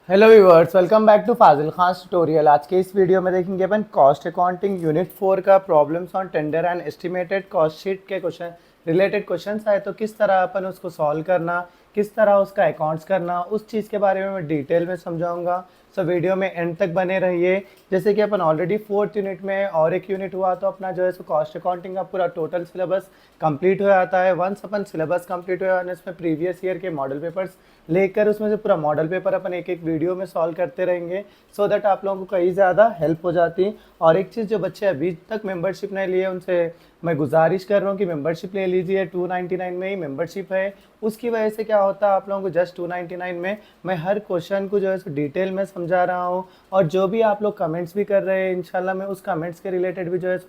Hello viewers, welcome back to Fazil Khan tutorial. आज के इस वीडियो में देखेंगे अपन कॉस्ट अकाउंटिंग यूनिट 4 का problems on tender and estimated cost sheet के क्वेश्चन रिलेटेड क्वेश्चंस आए तो किस तरह अपन उसको सॉल्व करना, किस तरह उसका अकाउंट्स करना, उस चीज़ के बारे में मैं डिटेल में समझाऊंगा। सो वीडियो में एंड तक बने रहिए। जैसे कि अपन ऑलरेडी फोर्थ यूनिट में और एक यूनिट हुआ तो अपना जो है सो कॉस्ट अकाउंटिंग का पूरा टोटल सिलेबस कंप्लीट हो जाता है। वंस अपन सिलेबस कंप्लीट हो जाने इसमें प्रीवियस ईयर के मॉडल पेपर्स लेकर उसमें से पूरा मॉडल पेपर अपन एक एक वीडियो में सॉल्व करते रहेंगे सो दैट आप लोगों को कई ज़्यादा हेल्प हो जाती। और एक चीज़, जो बच्चे अभी तक मेंबरशिप नहीं लिए उनसे मैं गुजारिश कर रहा हूँ कि मेंबरशिप ले लीजिए। 299 में ही मेंबरशिप है। उसकी वजह से क्या होता है, आप लोगों को जस्ट 299 में मैं हर क्वेश्चन को जो है डिटेल में समझा रहा हूँ। और जो भी आप लोग कमेंट्स भी कर रहे हैं, इंशाल्लाह मैं उस कमेंट्स के रिलेटेड भी जो है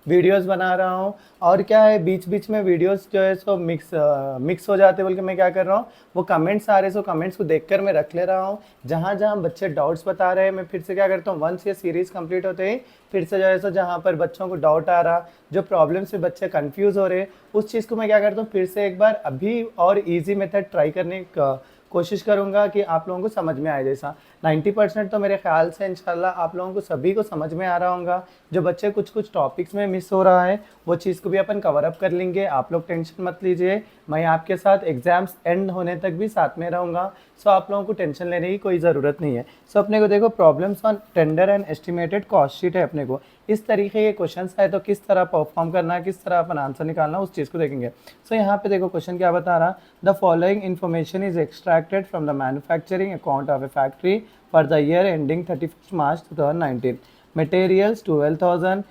वीडियोस बना रहा हूँ। और क्या है, बीच बीच में वीडियोस जो है सो मिक्स हो जाते, बल्कि मैं क्या कर रहा हूँ, वो कमेंट्स आ रहे सो कमेंट्स को देखकर मैं रख ले रहा हूँ। जहाँ जहाँ बच्चे डाउट्स बता रहे हैं मैं फिर से क्या करता हूँ, वंस ये सीरीज़ कंप्लीट होते ही फिर से जो है सो जहाँ पर बच्चों को डाउट आ रहा, जो प्रॉब्लम से बच्चे कंफ्यूज हो रहे, उस चीज़ को मैं क्या करता हूँ, फिर से एक बार अभी और इजी मेथड ट्राई करने का कोशिश करूँगा कि आप लोगों को समझ में आए। जैसा 90% तो मेरे ख्याल से इंशाल्लाह आप लोगों को सभी को समझ में आ रहा होगा। जो बच्चे कुछ कुछ टॉपिक्स में मिस हो रहा है वो चीज़ को भी अपन कवर अप कर लेंगे। आप लोग टेंशन मत लीजिए, मैं आपके साथ एग्जाम्स एंड होने तक भी साथ में रहूँगा। सो आप लोगों को टेंशन लेने की कोई ज़रूरत नहीं है। सो अपने को देखो, problems on tender and estimated cost sheet है अपने को। इस तरीके के क्वेश्चन आए तो किस तरह परफॉर्म करना है, किस तरह अपन आंसर निकालना, उस चीज़ को देखेंगे। सो यहाँ पे देखो क्वेश्चन क्या बता रहा, the following information is extracted from the manufacturing account of A factory for the year ending 31st March 2019. Materials 12,000,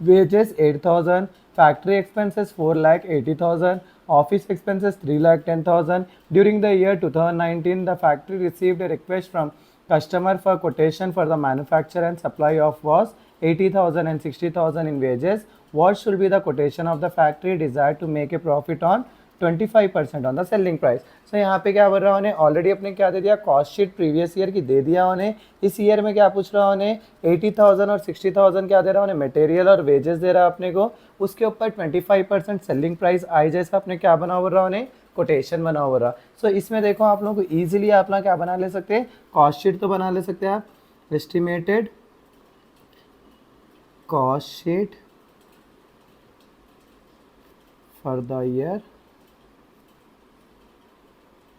wages 8,000, factory expenses 4,80,000, office expenses 3,10,000. During the year 2019, the factory received a request from customer for quotation for the manufacture and supply of was 80,000 and 60,000 in wages. What should be the quotation of the factory desired to make a profit on 25% on the selling price. So यहाँ पे क्या बोल रहा है, उन्हें already अपने क्या दे दिया, कॉस्ट शीट प्रीवियस ईयर की दे दिया उन्हें। इस ईयर में क्या पूछ रहा है उन्हें, 80,000 और 60,000 क्या दे रहा है उन्हें, मटेरियल और वेजेस दे रहा है अपने को। उसके ऊपर 25% सेलिंग प्राइस आई जैसा अपने क्या बना हो रहा है उन्हें, कोटेशन बना हो रहा। सो इसमें देखो आप लोगों को ईजिली आप लोग क्या बना ले सकते हैं, कॉस्ट शीट तो बना ले सकते हैं आप, estimated cost sheet for the year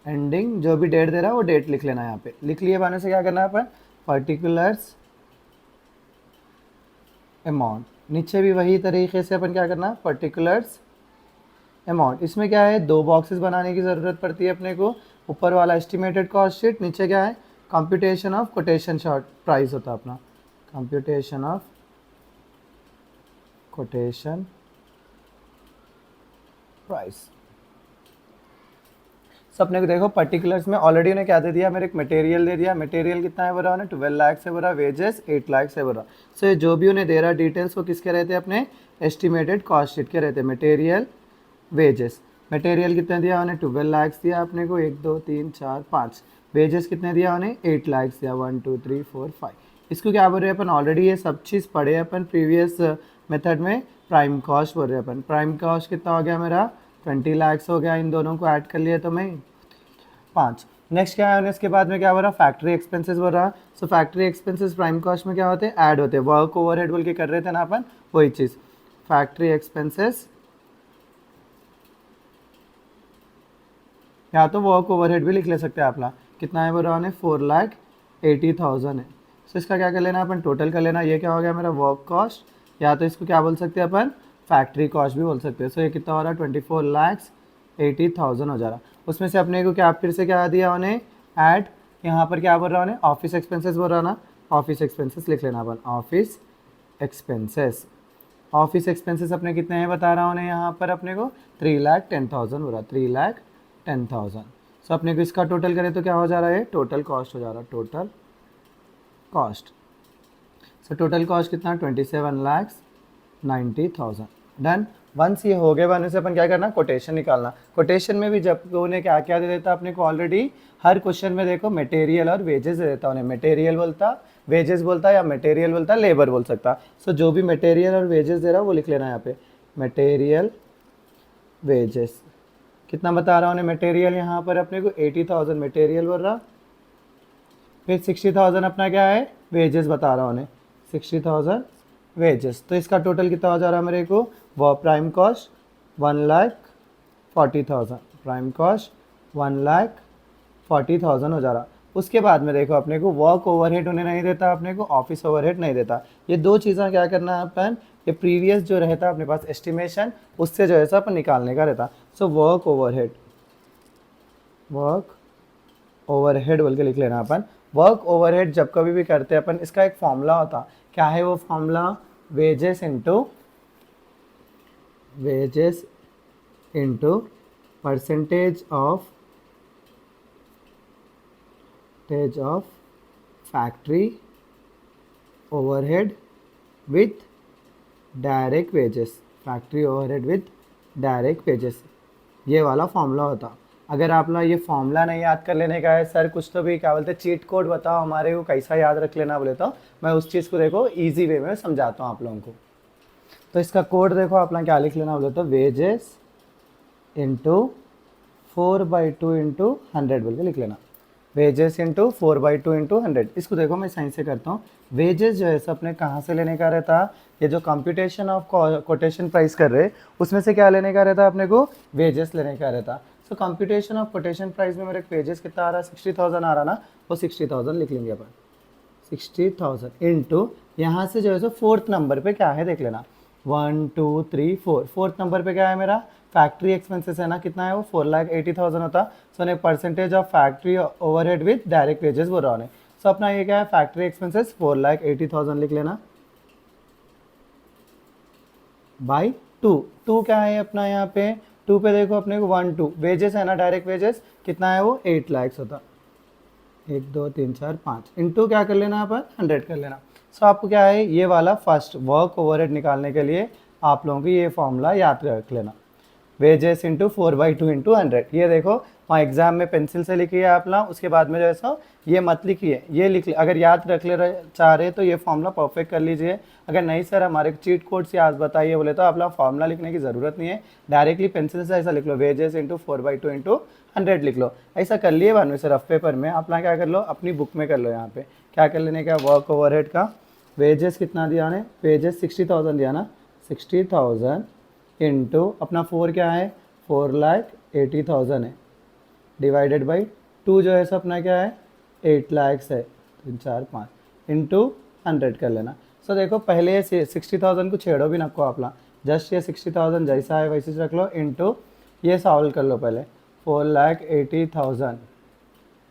ending, जो भी डेट दे रहा है वो डेट लिख लेना है। यहाँ पे लिख लिए बाने से क्या करना है अपन, पर्टिकुलर्स अमाउंट। नीचे भी वही तरीके से अपन क्या करना है, पर्टिकुलर्स अमाउंट। इसमें क्या है, दो बॉक्सेस बनाने की ज़रूरत पड़ती है अपने को। ऊपर वाला एस्टिमेटेड कॉस्ट शीट, नीचे क्या है, computation of quotation short price होता है अपना, कंप्यूटेशन ऑफ कोटेशन प्राइस। सब अपने को देखो पर्टिकुलर्स में ऑलरेडी उन्हें क्या दे दिया, मेरे एक मटेरियल दे दिया। मटेरियल कितना है बोला उन्हें, 12 लाख से बोला, वेजेस 8 लाख से बोला। सो ये जो भी उन्हें दे रहा डिटेल्स वो किसके रहते हैं, अपने एस्टिमेटेड कॉस्ट शीट के रहते हैं। मटेरियल, वेजेस, मटेरियल कितने दिया उन्हें, 12 लाख दिया अपने को, 1 2 3 4 5। वेजेस कितने दिया उन्हें, 8 लाख दिया, 1 2 3 4 5। इसको क्या बोल रहे हैं अपन, ऑलरेडी ये सब चीज़ पढ़े अपन प्रीवियस मेथड में, प्राइम कॉस्ट बोल रहे हैं अपन। प्राइम कॉस्ट कितना हो गया मेरा, 20 लाख हो गया। इन दोनों को ऐड कर लिया तो मैं 5। नेक्स्ट क्या है, इसके बाद में क्या हो रहा, फैक्ट्री एक्सपेंसेस हो रहा। सो फैक्ट्री एक्सपेंसेस प्राइम कॉस्ट में क्या होते हैं, ऐड होते हैं। वर्क ओवरहेड बोल के कर रहे थे ना अपन, वही चीज़। फैक्ट्री एक्सपेंसेस या तो वर्क ओवरहेड भी लिख ले सकते हैं आप लोग। कितना है बोल रहा है, 4,80,000 है। सो इसका क्या कर लेना अपन, टोटल कर लेना। ये क्या हो गया मेरा, वर्क कॉस्ट, या तो इसको क्या बोल सकते हैं अपन, फैक्ट्री कॉस्ट भी बोल सकते हैं। सो ये कितना हो रहा है, 24,80,000 हो जा रहा। उसमें से अपने को क्या फिर से क्या दिया उन्हें, ऐड। यहाँ पर क्या बोल रहा उन्हें, ऑफिस एक्सपेंसेस बोल रहा ना, ऑफिस एक्सपेंसेस लिख लेना अपन, ऑफिस एक्सपेंसेस। ऑफिस एक्सपेंसेस अपने कितने हैं बता रहा हूँ उन्हें, यहाँ पर अपने को 3,10,000 हो रहा, 3,10,000। सो अपने को इसका टोटल करें तो क्या हो जा रहा है, टोटल कॉस्ट हो जा रहा, total cost. So total cost कितना, 27,90,000। डन। वंस ये हो गए बने से अपन क्या करना, कोटेशन निकालना। कोटेशन में भी जब उन्हें क्या क्या दे देता अपने को, ऑलरेडी हर क्वेश्चन में देखो मटेरियल और वेजेस दे देता उन्हें। मटेरियल बोलता, वेजेस बोलता, या मटेरियल बोलता, लेबर बोल सकता। सो जो भी मटेरियल और वेजेस दे रहा वो लिख लेना यहाँ पे, मटेरियल वेजेस। कितना बता रहा उन्हें मटेरियल, यहाँ पर अपने को 80,000 मटेरियल बोल रहा, फिर 60,000 अपना क्या है, वेजेस बता रहा हूँ उन्हें, 60,000 वेजेस। तो इसका टोटल कितना हो जा रहा है मेरे को, वो प्राइम कॉस्ट 1,40,000, प्राइम कॉस्ट 1,40,000 हो जा रहा। उसके बाद में देखो अपने को वर्क ओवरहेड उन्हें नहीं देता, अपने को ऑफिस ओवरहेड नहीं देता। ये दो चीज़ें क्या करना है अपन, ये प्रीवियस जो रहता अपने पास एस्टिमेशन, उससे जो है सो अपन निकालने का रहता। So work overhead, work overhead बोल के लिख लेना अपन। वर्क ओवरहेड जब कभी भी करते हैं अपन, इसका एक फॉर्मूला होता, क्या है वो formula, wages into percentage of factory overhead with direct wages, factory overhead with direct wages, ये वाला फॉर्मूला होता। अगर आप लोग ये फॉर्मूला नहीं याद कर लेने का है, सर कुछ तो भी क्या बोलते हैं चीट कोड बताओ हमारे को कैसा याद रख लेना बोले, तो मैं उस चीज़ को देखो इजी वे में समझाता हूँ आप लोगों को। तो इसका कोड देखो आप लोग क्या लिख लेना बोले तो वेजेस इंटू 4/2 इंटू 100 बोल के लिख लेना, वेजेस इंटू 4/2 इंटू 100। इसको देखो मैं साइन से करता हूँ। वेजेस जो है सब अपने कहाँ से लेने का रहता, ये जो कंप्यूटेशन ऑफ कोटेशन प्राइस कर रहे उसमें से क्या लेने का रहता अपने को, वेजेस लेने का रहता। सो कंप्यूटेशन ऑफ कोटेशन प्राइस में मेरे वेजेस कितना आ रहा, 60,000 आ रहा ना, वो 60,000 लिख लेंगे अपन, 60,000 इंटू यहाँ से जो है सो फोर्थ नंबर पे क्या है देख लेना, 1 2 3 4, फोर्थ नंबर पे क्या है मेरा, फैक्ट्री एक्सपेंसेस है ना, कितना है वो 4,80,000 होता। सो ने percentage of factory overhead with direct wages बोल रहा हूँ। सो अपना ये क्या है, फैक्ट्री एक्सपेंसेस 4,80,000 लिख लेना बाई 2 क्या है अपना यहाँ पे, 2 पे देखो अपने को 1 2 वेजेस है ना, डायरेक्ट वेजेस कितना है वो 8 लाख होता, 1 2 3 4 5 इंटू क्या कर लेना अपन 100 कर लेना। सो आपको क्या है ये वाला फर्स्ट वर्क ओवरहेड निकालने के लिए आप लोगों को ये फॉर्मूला याद रख लेना, वेजेस इंटू 4/2 इंटू 100। ये देखो वहाँ एग्जाम में पेंसिल से लिखिए आप लोग, उसके बाद में जो है सो ये मत लिखिए, ये लिख ले। अगर याद रख ले चाह रहे तो ये फॉर्मूला परफेक्ट कर लीजिए। अगर नहीं सर हमारे चीट कोड से याद बताइए बोले तो आप लोग फॉर्मूला लिखने की ज़रूरत नहीं है, डायरेक्टली पेंसिल से ऐसा लिख लो, वेजेस इंटू 4/2 इंटू 100 लिख लो। ऐसा कर लिए बाद में सर रफ पेपर में आप लोग क्या कर लो, अपनी बुक में कर लो। यहाँ पे क्या कर लेने का, वर्क ओवरहेड का वेजेस कितना दिया ने, वेजेस 60,000 दिया ना, 60,000 इंटू अपना 4 क्या है, 4,80,000 है, डिवाइडेड बाई 2 जो है सो अपना क्या है 8 लाख है, 3 4 5 इंटू 100 कर लेना। सो देखो पहले ये 60,000 को छेड़ो भी नको आप लोग, जस्ट ये 60,000 जैसा है वैसे रख लो, इंटू ये सॉल्व कर लो पहले, 4,80,000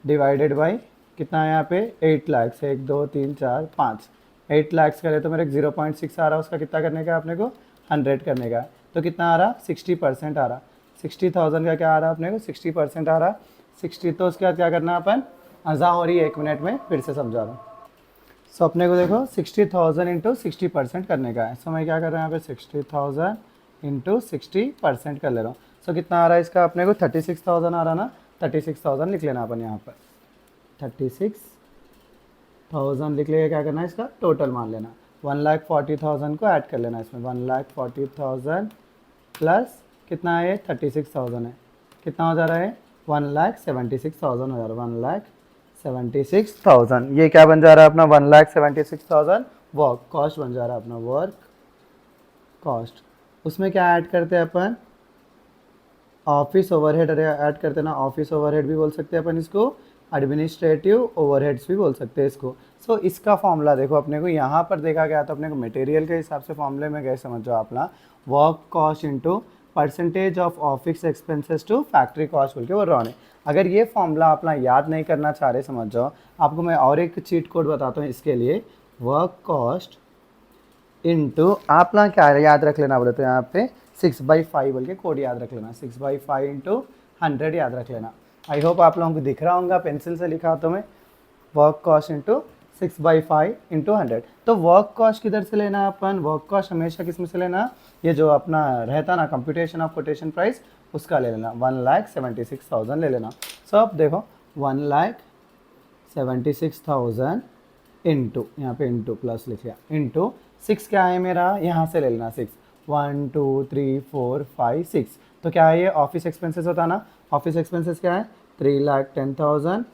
डिवाइडेड बाई कितना है यहाँ पे 8 लाख से, 1 2 3 4 5, 8 लाख करे तो मेरे 0.6 आ रहा है, उसका कितना करने का अपने को 100 करने का, तो कितना आ रहा 60% आ रहा, 60,000 का क्या आ रहा अपने को 60% आ रहा, 60। तो उसके बाद क्या करना अपन, अज़ा हो रही है 1 मिनट में फिर से समझा रहा हूँ। सो अपने को देखो 60,000 इंटू 60% करने का है। सो मैं क्या कर रहा हूँ यहाँ पे 60,000 इंटू 60% कर ले रहा हूँ। सो कितना आ रहा है इसका अपने को 36,000 आ रहा ना, 36,000 लिख लेना अपन यहाँ पर, 36,000 लिख लेगा। क्या करना है इसका टोटल मान लेना, 1,40,000 को ऐड कर लेना इसमें, 1,40,000 प्लस कितना है 36,000 है, कितना हो जा रहा है 1,76,000 हो जा रहा है, 1,76,000। ये क्या बन जा रहा है अपना 1,76,000 वर्क कॉस्ट बन जा रहा है अपना, वर्क कॉस्ट। उसमें क्या ऐड करते हैं अपन, ऑफिस ओवरहेड ऐड करते हैं ना, ऑफिस ओवरहेड भी बोल सकते हैं अपन इसको, एडमिनिस्ट्रेटिव ओवरहेड्स भी बोल सकते हैं इसको। सो इसका फॉर्मूला देखो अपने को यहाँ पर देखा गया तो अपने को मटेरियल के हिसाब से फॉर्मूले में गए, समझो अपना work cost into percentage of office expenses to factory cost बोल के बोल रहा हूँ। अगर ये फॉर्मूला अपना याद नहीं करना चाह रहे समझ जाओ, आपको मैं और एक चीट कोड बताता हूँ इसके लिए, वर्क कॉस्ट इंटू आप लोग क्या याद रख लेना बोले तो यहाँ पे 6/5 बोल के कोड याद रख लेना, 6/5 इंटू 100 याद रख लेना। आई होप आप लोगों को दिख रहा होगा पेंसिल से लिखा तो मैं, वर्क कॉस्ट इंटू 6/5 इंटू 100। तो वर्क कॉस्ट किधर से लेना अपन, वर्क कॉस्ट हमेशा किस में से लेना, ये जो अपना रहता ना कंप्यूटेशन ऑफ कोटेशन प्राइस उसका ले लेना, 1,76,000 ले लेना। सो अब देखो 1,76,000 इंटू यहाँ पे इंटू प्लस लिख लिया, इंटू 6 क्या है मेरा यहाँ से ले लेना 6, 1 2 3 4 5 6। तो क्या है ये ऑफिस एक्सपेंसेस होता ना, ऑफिस एक्सपेंसेस क्या है 3,10,000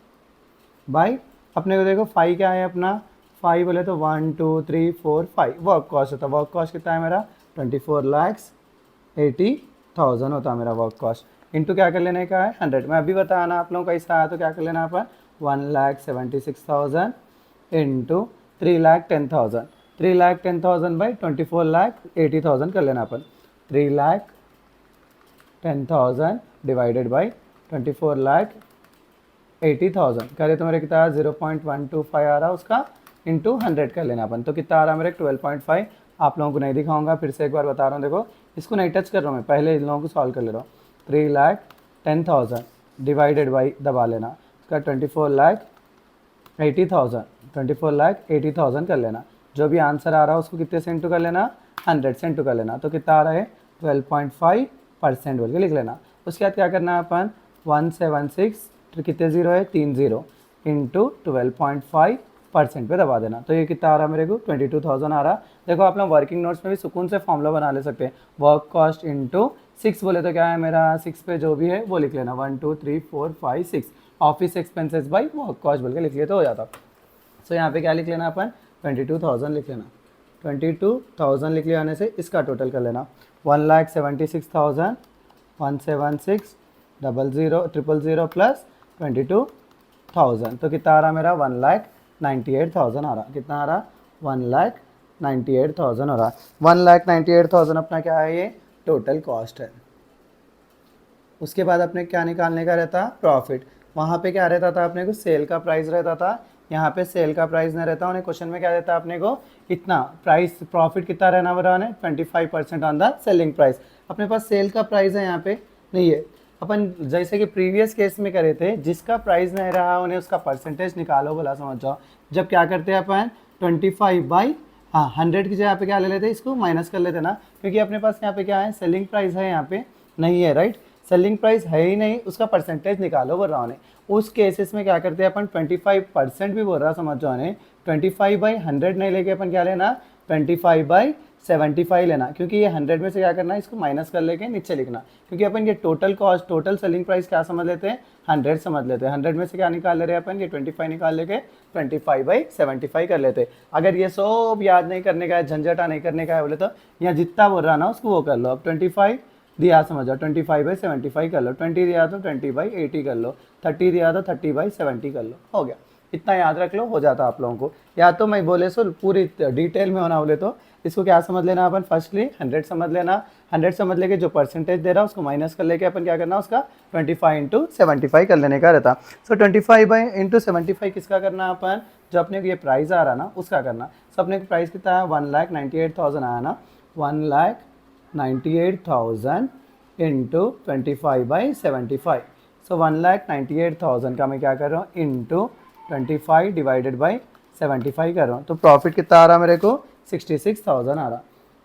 बाई अपने को देखो फाइव क्या है अपना, फाइव बोले तो 1 2 3 4 5 वर्क कॉस्ट होता है। वर्क कॉस्ट कितना है मेरा 24,80,000 होता है मेरा वर्क कॉस्ट। इंटू क्या कर लेने का है 100। मैं अभी बताना आप लोगों को कैसा आया तो क्या कर लेना अपन 1,76,000 इंटू 3,10,000। 3,10,000 बाई 24,80,000 कर लेना अपन। 3,10,000 डिवाइडेड बाई 24,80,000 करे तो मेरे कितना 0.125 आ रहा उसका इंटू 100 कर लेना अपन। तो कितना आ रहा मेरे 12.5। आप लोगों को नहीं दिखाऊंगा, फिर से एक बार बता रहा हूँ। देखो इसको नहीं टच कर रहा हूँ मैं, पहले इन लोगों को सॉल्व कर ले रहा हूँ। 3,10,000 डिवाइडेड बाई दबा लेना उसका 24,80,000 24,80,000 कर लेना। जो भी आंसर आ रहा है उसको कितने से इंटू कर लेना 100 से इंटू कर लेना। तो कितना आ रहा है 12.5% बोल के लिख लेना। उसके बाद क्या करना है अपन 176 कितने जीरो है 3 जीरो इंटू 12.5% पे दबा देना। तो ये कितना आ रहा है मेरे को 22,000 आ रहा। देखो आप लोग वर्किंग नोट्स में भी सुकून से फॉर्मूला बना ले सकते हैं। वर्क कॉस्ट इंटू 6 बोले तो क्या है मेरा 6 पे जो भी है वो लिख लेना 1 2 3 4 5 6 office expenses by work cost बोल के लिख लिए तो हो जाता। सो यहाँ पे क्या लिख लेना अपन 22,000 लिख लेना। 22,000 लिख लिया आने से इसका टोटल कर लेना 1,76,000 176,000 प्लस 22,000 तो कितना आ रहा मेरा 1,98,000 आ रहा। कितना आ रहा 1,98,000 हो रहा। 1,98,000 अपना क्या है ये टोटल कॉस्ट है। उसके बाद अपने क्या निकालने का रहता प्रॉफिट। वहाँ पे क्या रहता था अपने को सेल का प्राइस रहता था, यहाँ पे सेल का प्राइस नहीं रहता। उन्हें क्वेश्चन में क्या रहता है अपने को इतना प्राइस प्रॉफिट कितना रहना वाला है 25% ऑन द सेलिंग प्राइस। अपने पास सेल का प्राइस है यहाँ पे नहीं है। अपन जैसे कि प्रीवियस केस में करे थे जिसका प्राइस नहीं रहा उन्हें उसका परसेंटेज निकालो बोला, समझ जाओ। जब क्या करते हैं अपन 25/100 की जगह पे क्या ले लेते हैं इसको माइनस कर लेते ना, क्योंकि अपने पास यहाँ पे क्या है सेलिंग प्राइस है यहाँ पे नहीं है, राइट। सेलिंग प्राइस है ही नहीं, उसका परसेंटेज निकालो बोल रहा उन्हें। उस केसेस में क्या करते हैं अपन 25% भी बोल रहा समझ जाओ उन्हें 25/100 नहीं लेके अपन क्या लेना 25/75 लेना, क्योंकि ये 100 में से क्या करना है इसको माइनस कर लेके नीचे लिखना, क्योंकि अपन ये total cost total selling price क्या समझ लेते हैं 100 समझ लेते हैं। 100 में से क्या निकाल ले रहे हैं अपन ये 25 निकाल लेके 25/75 कर लेते हैं। अगर ये सब याद नहीं करने का है झंझटा नहीं करने का है बोले तो यहाँ जितना बोल रहा ना उसको वो कर लो। अब 25 दिया समझ जाओ 25/75 कर लो, 20 दिया तो 20/80 कर लो, 30 दिया तो 30/70 कर लो, हो गया। इतना याद रख लो हो जाता आप लोगों को। या तो मैं बोले सो पूरी डिटेल में होना बोले तो इसको क्या समझ लेना अपन फर्स्टली 100 समझ लेना। 100 समझ लेके जो परसेंटेज दे रहा उसको माइनस कर लेके अपन क्या करना उसका 25/75 कर लेने का रहता। सो 25/75 किसका करना अपन जो अपने को ये प्राइस आ रहा ना उसका करना। सो अपने को प्राइस कितना है 1,98,000 आया ना, 1,98,000 इंटू 25/75। सो 1,98,000 का मैं क्या कर रहा हूँ इंटू 25 डिवाइडेड बाई 75 कर रहा हूँ। तो प्रॉफिट कितना आ रहा मेरे को 66,000 आ रहा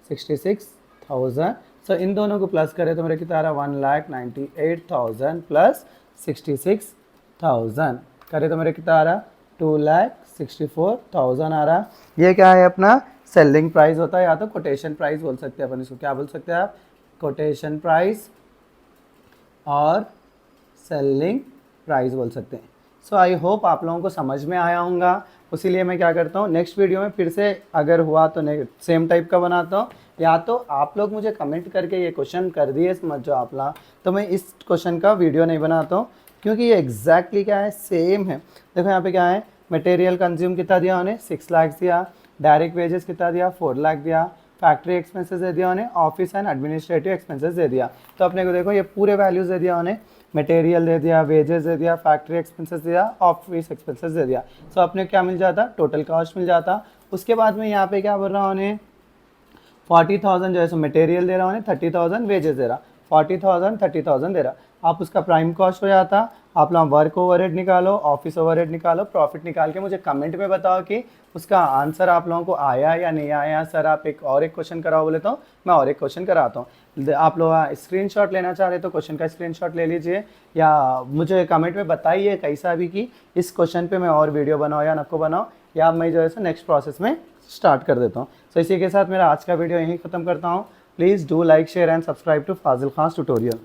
66,000। सो इन दोनों को प्लस करें तो मेरे कितना आ रहा 1,98,000 प्लस 66,000 करे तो मेरे कितना आ रहा 2,64,000 आ रहा। ये क्या है अपना सेलिंग प्राइस होता है या तो कोटेशन प्राइस बोल सकते हैं अपन इसको। क्या बोल सकते हैं आप कोटेशन प्राइस और सेलिंग प्राइस बोल सकते हैं। सो आई होप आप लोगों को समझ में आया होगा। उसीलिए मैं क्या करता हूँ नेक्स्ट वीडियो में फिर से अगर हुआ तो सेम टाइप का बनाता हूँ, या तो आप लोग मुझे कमेंट करके ये क्वेश्चन कर दिए समझ जाओ आप लोग तो मैं इस क्वेश्चन का वीडियो नहीं बनाता हूँ, क्योंकि ये एग्जैक्टली क्या है सेम है। देखो यहाँ पे क्या है मटेरियल कंज्यूम कितना दिया उन्हें 6 लाख दिया, डायरेक्ट वेजेस कितना दिया 4 लाख दिया, फैक्ट्री एक्सपेंसेस दे दिया उन्हें, ऑफिस एंड एडमिनिस्ट्रेटिव एक्सपेंसेस दे दिया। तो अपने को देखो ये पूरे वैल्यूज दे दिया उन्हें, मटेरियल दे दिया, वेजेस दे दिया, फैक्ट्री एक्सपेंसेस दिया, ऑफिस एक्सपेंसेस दे दिया। सो अपने क्या मिल जाता टोटल कॉस्ट मिल जाता। उसके बाद में यहाँ पे क्या बोल रहा हूँ उन्हें 40,000 जो है सो मटेरियल दे रहा हूँ उन्हें, 30,000 वेजेस दे रहा, 40,000 30,000 दे रहा। आप उसका प्राइम कॉस्ट हो जाता। आप लोग वर्क ओवरहेड निकालो, ऑफिस ओवरहेड निकालो, प्रॉफिट निकाल के मुझे कमेंट में बताओ कि उसका आंसर आप लोगों को आया या नहीं आया। सर आप एक क्वेश्चन कराओ बोले तो मैं और एक क्वेश्चन कराता हूँ। आप लोग स्क्रीनशॉट लेना चाह रहे तो क्वेश्चन का स्क्रीनशॉट ले लीजिए, या मुझे कमेंट में बताइए कैसा भी कि इस क्वेश्चन पे मैं और वीडियो बनाऊँ या नको बनाऊँ, या मैं जो है सो नेक्स्ट प्रोसेस में स्टार्ट कर देता हूँ। सो इसी के साथ मेरा आज का वीडियो यहीं ख़त्म करता हूँ। Please do like share and subscribe to Fazil Khan tutorial.